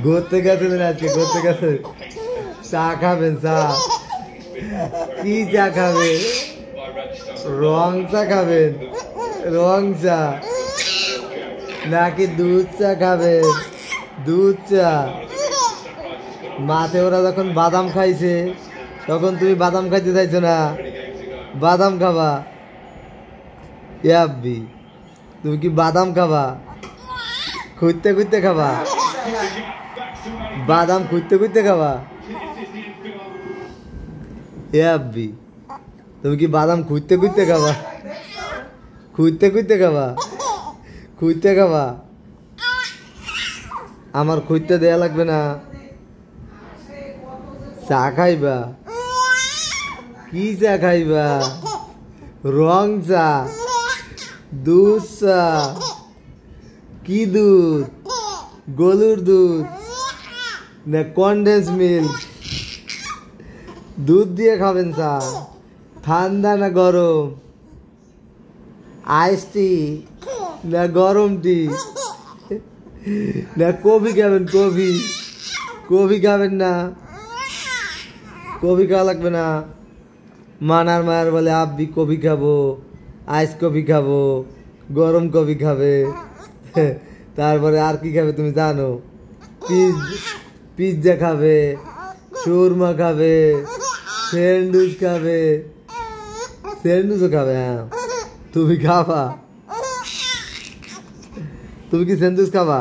ঘুরতে গেছিলেন আজকে, ঘুরতে গেছেন, চা খাবেন? চা কি চা খাবেন? রং চা খাবেন? রং চা নাকি দুধ চা খাবেন? দুধ চা। মাঠে ওরা যখন বাদাম খাইছে তখন তুমি বাদাম খাইতে চাইছো না, বাদাম খাবা? ইয়াব্বি, তুমি কি বাদাম খাবা? খুঁজতে খুঁজতে খাবা? বাদাম খুঁজতে খুঁজতে খাবা? ইয়াব্বি, তুমি কি বাদাম খুঁজতে খুঁজতে খাবা? খুঁজতে খুঁজতে খাবা? খুঁজতে খাবা? আমার খুঁজতে দেয়া লাগবে না, চা খাইবা? কি চা খাইবা? রং চা? দুধ চা? কি দুধ? গরুর দুধ না কনডেন্স মিল্ক? দুধ দিয়ে খাবেন চা? ঠান্ডা না গরম? আইস টি না গরম টি না কফি খাবেন? কফি? কফি খাবেন না? কফি খাওয়া লাগবে না। মানার মায়ের বলে আব্বি কফি খাবো, আইস কফি খাবো, গরম কফি খাবে, তারপরে আর কি খাবে তুমি জানো? পিৎজা খাবে, শোরমা খাবে, স্যান্ডউইচ খাবে। স্যান্ডউইচও খাবে? হ্যাঁ, তুমি খাবা? তুমি কি স্যান্ডউইচ খাবা?